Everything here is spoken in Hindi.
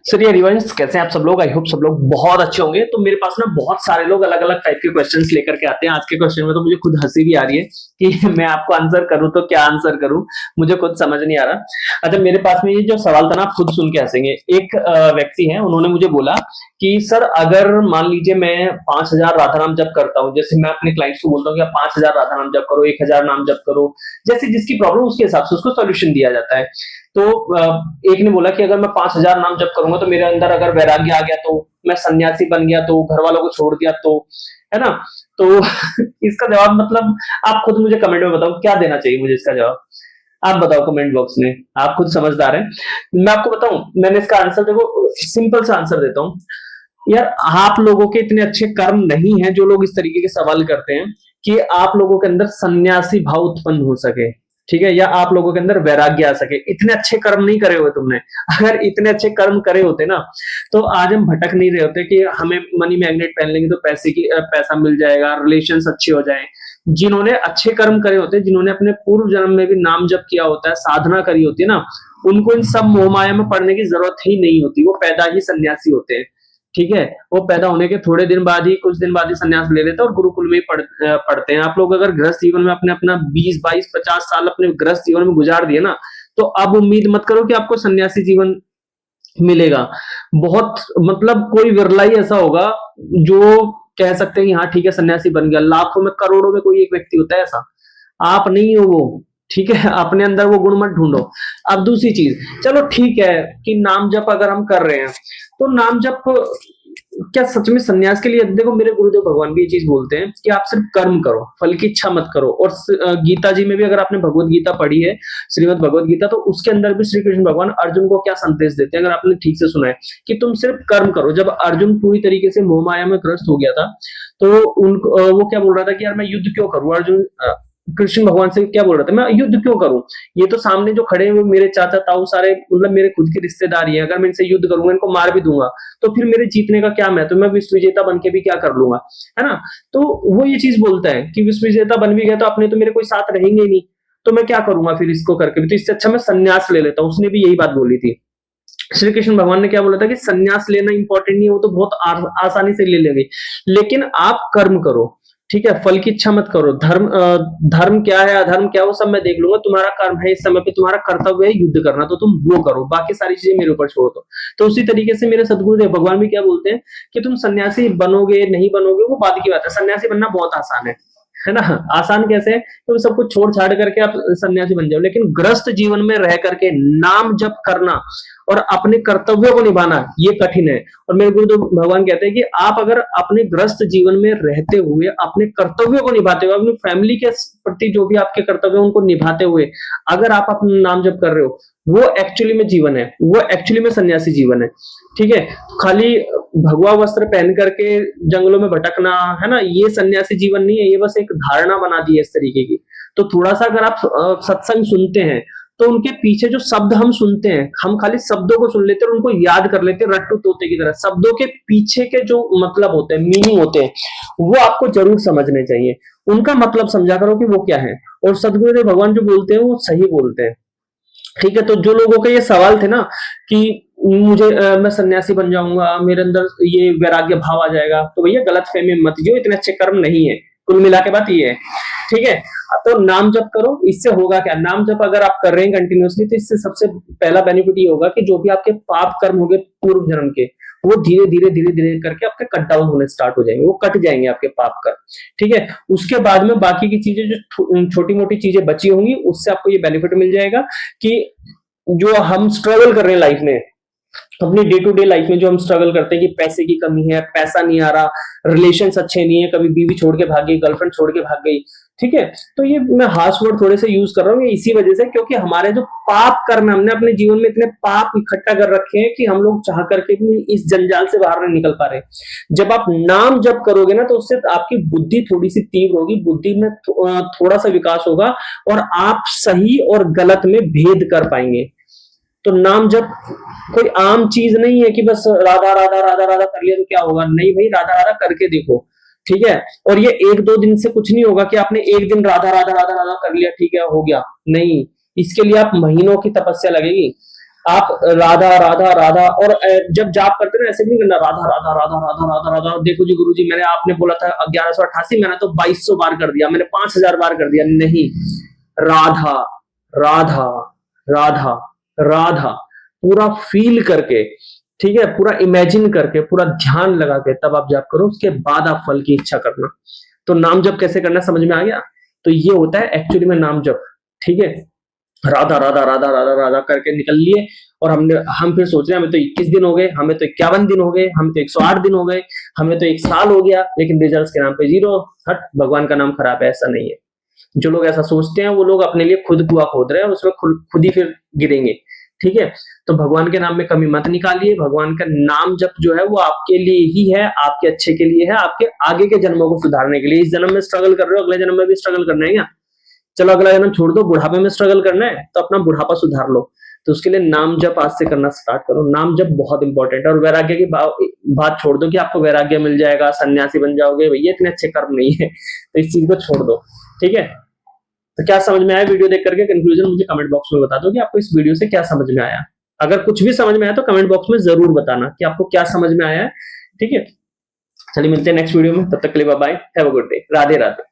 सर ये रिवाइंस कैसे हैं आप सब लोग? आई होप सब लोग बहुत अच्छे होंगे। तो मेरे पास ना बहुत सारे लोग अलग अलग टाइप के क्वेश्चंस लेकर के आते हैं। आज के क्वेश्चन में तो मुझे खुद हंसी भी आ रही है कि मैं आपको आंसर करूं तो क्या आंसर करूं, मुझे खुद समझ नहीं आ रहा। अच्छा, मेरे पास में ये जो सवाल था ना, आप खुद सुन के हंसेंगे। एक व्यक्ति है, उन्होंने मुझे बोला कि सर अगर मान लीजिए मैं 5,000 राधा नाम जप करता हूँ, जैसे मैं अपने क्लाइंट्स को बोलता हूँ कि आप 5,000 राधा नाम जप करो, 1,000 नाम जप करो, जैसे जिसकी प्रॉब्लम उसके हिसाब से उसको सॉल्यूशन दिया जाता है। तो एक ने बोला कि अगर मैं 5,000 नाम जप करूंगा तो मेरे अंदर अगर वैराग्य आ गया, तो मैं सन्यासी बन गया, तो घर वालों को छोड़ दिया, तो है ना। तो इसका जवाब मतलब आप खुद मुझे कमेंट में बताओ क्या देना चाहिए मुझे इसका जवाब। आप बताओ कमेंट बॉक्स में, आप खुद समझदार हैं। मैं आपको बताऊं, मैंने इसका आंसर देखो सिंपल सा आंसर देता हूं। यार आप लोगों के इतने अच्छे कर्म नहीं हैं जो लोग इस तरीके के सवाल करते हैं कि आप लोगों के अंदर सन्यासी भाव उत्पन्न हो सके, ठीक है, या आप लोगों के अंदर वैराग्य आ सके। इतने अच्छे कर्म नहीं करे हुए तुमने। अगर इतने अच्छे कर्म करे होते ना, तो आज हम भटक नहीं रहे होते कि हमें मनी मैग्नेट पहन लेंगे तो पैसा मिल जाएगा, रिलेशन अच्छे हो जाए। जिन्होंने अच्छे कर्म करे होते हैं, जिन्होंने अपने पूर्व जन्म में भी नाम जप किया होता है, साधना करी होती है ना, उनको इन सब मोहमाया में पड़ने की जरूरत ही नहीं होती। वो पैदा ही सन्यासी होते हैं, ठीक है। वो पैदा होने के थोड़े दिन बाद ही, कुछ दिन बाद ही सन्यास ले लेते हैं और गुरुकुल में ही पढ़ते हैं। आप लोग अगर गृहस्थ जीवन में अपने अपना 20, 22, 50 साल अपने गृहस्थ जीवन में गुजार दिए ना, तो अब उम्मीद मत करो कि आपको सन्यासी जीवन मिलेगा। बहुत मतलब कोई विरला ही ऐसा होगा जो कह सकते हैं कि हाँ ठीक है सन्यासी बन गया। लाखों में करोड़ों में कोई एक व्यक्ति होता है ऐसा। आप नहीं हो वो, ठीक है। अपने अंदर वो गुण मत ढूंढो। अब दूसरी चीज, चलो ठीक है कि नाम जप अगर हम कर रहे हैं, तो नाम जप क्या सच में सन्यास के लिए? देखो मेरे गुरुदेव भगवान भी ये चीज बोलते हैं कि आप सिर्फ कर्म करो, फल की इच्छा मत करो। और गीता जी में भी अगर आपने भगवत गीता पढ़ी है, श्रीमद भगवत गीता, तो उसके अंदर भी श्री कृष्ण भगवान अर्जुन को क्या संदेश देते हैं, अगर आपने ठीक से सुना है, कि तुम सिर्फ कर्म करो। जब अर्जुन पूरी तरीके से मोह माया में ग्रस्त हो गया था, तो उनको वो क्या बोल रहा था कि यार मैं युद्ध क्यों करूं। अर्जुन कृष्ण भगवान से क्या बोल रहा था, मैं युद्ध क्यों करूं, ये तो सामने जो खड़े हैं वो मेरे चाचा ताऊ सारे मतलब मेरे खुद के रिश्तेदार ही हैं। अगर मैं इनसे युद्ध करूंगा, इनको मार भी दूंगा, तो फिर मेरे जीतने का क्या महत्व, मैं विश्व विजेता बन के भी क्या कर लूंगा, है ना। तो वो ये चीज बोलता है कि विश्व विजेता बन भी गया तो अपने तो मेरे कोई साथ रहेंगे ही नहीं, तो मैं क्या करूंगा फिर इसको करके भी, तो इससे अच्छा मैं संन्यास ले लेता हूँ। उसने भी यही बात बोली थी। श्री कृष्ण भगवान ने क्या बोला था कि संन्यास लेना इंपॉर्टेंट नहीं है, वो तो बहुत आसानी से ले लेंगे, लेकिन आप कर्म करो, ठीक है। फल की इच्छा मत करो। धर्म क्या है, अधर्म क्या है, वो सब मैं देख लूंगा। तुम्हारा कर्म है, इस समय पे तुम्हारा कर्तव्य है युद्ध करना, तो तुम वो करो, बाकी सारी चीजें मेरे ऊपर छोड़ दो। तो उसी तरीके से मेरे सदगुरुदेव भगवान भी क्या बोलते हैं कि तुम सन्यासी बनोगे नहीं बनोगे वो बाद की बात है। सन्यासी बनना बहुत आसान है ना। आसान कैसे है, तो सब कुछ छोड़ छाड़ करके आप सन्यासी बन जाओ, लेकिन ग्रस्त जीवन में रह करके नाम जप करना और अपने कर्तव्यों को निभाना ये कठिन है। और मेरे गुरु भगवान कहते हैं कि आप अगर अपने ग्रस्त जीवन में रहते हुए अपने कर्तव्यों को निभाते हुए, अपनी फैमिली के प्रति जो भी आपके कर्तव्य उनको निभाते हुए अगर आप अपना नाम जप कर रहे हो, वो एक्चुअली में जीवन है, वो एक्चुअली में सन्यासी जीवन है, ठीक है। खाली भगवा वस्त्र पहन करके जंगलों में भटकना, है ना, ये सन्यासी जीवन नहीं है। ये बस एक धारणा बना दी है इस तरीके की। तो थोड़ा सा अगर आप सत्संग सुनते हैं, तो उनके पीछे जो शब्द हम सुनते हैं, हम खाली शब्दों को सुन लेते हैं और उनको याद कर लेते हैं रट्टू तोते की तरह। शब्दों के पीछे के जो मतलब होते हैं, मीनिंग होते हैं, वो आपको जरूर समझने चाहिए। उनका मतलब समझा करो कि वो क्या है। और सदगुरुदेव भगवान जो बोलते हैं वो सही बोलते हैं, ठीक है। तो जो लोगों के ये सवाल थे ना कि मुझे मैं सन्यासी बन जाऊंगा, मेरे अंदर ये वैराग्य भाव आ जाएगा, तो भैया गलत फहमी मत जो, इतने अच्छे कर्म नहीं है। कुल मिला के बात ये है, ठीक है। तो नाम जप करो, इससे होगा क्या, नाम जप अगर आप कर रहे हैं कंटिन्यूअसली, तो इससे सबसे पहला बेनिफिट ये होगा कि जो भी आपके पाप कर्म होंगे पूर्व जन्म के, वो धीरे धीरे धीरे धीरे करके आपके कट डाउन होने स्टार्ट हो जाएंगे, वो कट जाएंगे आपके पाप कर्म, ठीक है। उसके बाद में बाकी की चीजें जो छोटी मोटी चीजें बची होंगी, उससे आपको ये बेनिफिट मिल जाएगा कि जो हम स्ट्रगल कर रहे हैं लाइफ में, अपनी डे टू डे लाइफ में जो हम स्ट्रगल करते हैं कि पैसे की कमी है, पैसा नहीं आ रहा, रिलेशंस अच्छे नहीं है, कभी बीवी छोड़ के भाग गई, गर्लफ्रेंड छोड़ के भाग गई, ठीक है। तो ये मैं हार्श वर्ड थोड़े से यूज कर रहा हूँ इसी वजह से, क्योंकि हमारे जो पाप कर्म, हमने अपने जीवन में इतने पाप इकट्ठा कर रखे हैं कि हम लोग चाह करके भी इस जंजाल से बाहर नहीं निकल पा रहे। जब आप नाम जप करोगे ना, तो उससे आपकी बुद्धि थोड़ी सी तीव्र होगी, बुद्धि में थोड़ा सा विकास होगा और आप सही और गलत में भेद कर पाएंगे। तो नाम जप कोई आम चीज नहीं है कि बस राधा राधा राधा राधा कर लिया तो क्या होगा, नहीं भाई, राधा राधा करके देखो, ठीक है। और ये एक दो दिन से कुछ नहीं होगा कि आपने एक दिन राधा राधा राधा राधा कर लिया, ठीक है, हो गया, नहीं। इसके लिए आप महीनों की तपस्या लगेगी। आप राधा राधा राधा, और जब जाप करते ना ऐसे नहीं करना राधा राधा राधा राधा राधा राधा। देखो जी गुरुजी मैंने, आपने बोला था 1188, मैंने तो 2200 बार कर दिया, मैंने 5000 बार कर दिया। नहीं, राधा राधा राधा राधा, पूरा फील करके, ठीक है, पूरा इमेजिन करके, पूरा ध्यान लगा के तब आप जाप करो, उसके बाद आप फल की इच्छा करना। तो नाम जप कैसे करना समझ में आ गया? तो ये होता है एक्चुअली में नाम जप, ठीक है। राधा राधा राधा राधा राधा करके निकल लिए, और हम फिर सोच रहे हैं हमें तो 21 दिन हो गए, हमें तो 51 दिन हो गए, हमें तो 108 दिन हो गए, हमें तो 1 साल हो गया, लेकिन रिजल्ट्स के नाम पे 0। हट, भगवान का नाम खराब है, ऐसा नहीं है। जो लोग ऐसा सोचते हैं वो लोग अपने लिए खुद कुआं खोद रहे हैं, उसमें खुद ही फिर गिरेंगे, ठीक है। तो भगवान के नाम में कमी मत निकालिए। भगवान का नाम जप जो है वो आपके लिए ही है, आपके अच्छे के लिए है, आपके आगे के जन्मों को सुधारने के लिए। इस जन्म में स्ट्रगल कर रहे हो, अगले जन्म में भी स्ट्रगल करना है क्या? चलो अगला जन्म छोड़ दो, बुढ़ापे में स्ट्रगल करना है तो अपना बुढ़ापा सुधार लो। तो उसके लिए नाम जप आज से करना स्टार्ट करो। नाम जप बहुत इंपॉर्टेंट है। और वैराग्य की बात छोड़ दो कि आपको वैराग्य मिल जाएगा, सन्यासी बन जाओगे, भैया इतने अच्छे कर्म नहीं है, तो इस चीज को छोड़ दो, ठीक है। तो क्या समझ में आया वीडियो देख करके? कंक्लूजन मुझे कमेंट बॉक्स में बता दो कि आपको इस वीडियो से क्या समझ में आया। अगर कुछ भी समझ में आया तो कमेंट बॉक्स में जरूर बताना कि आपको क्या समझ में आया है, ठीक है। चलिए मिलते हैं नेक्स्ट वीडियो में, तब तक के लिए bye bye, have a good day, Radhe Radhe.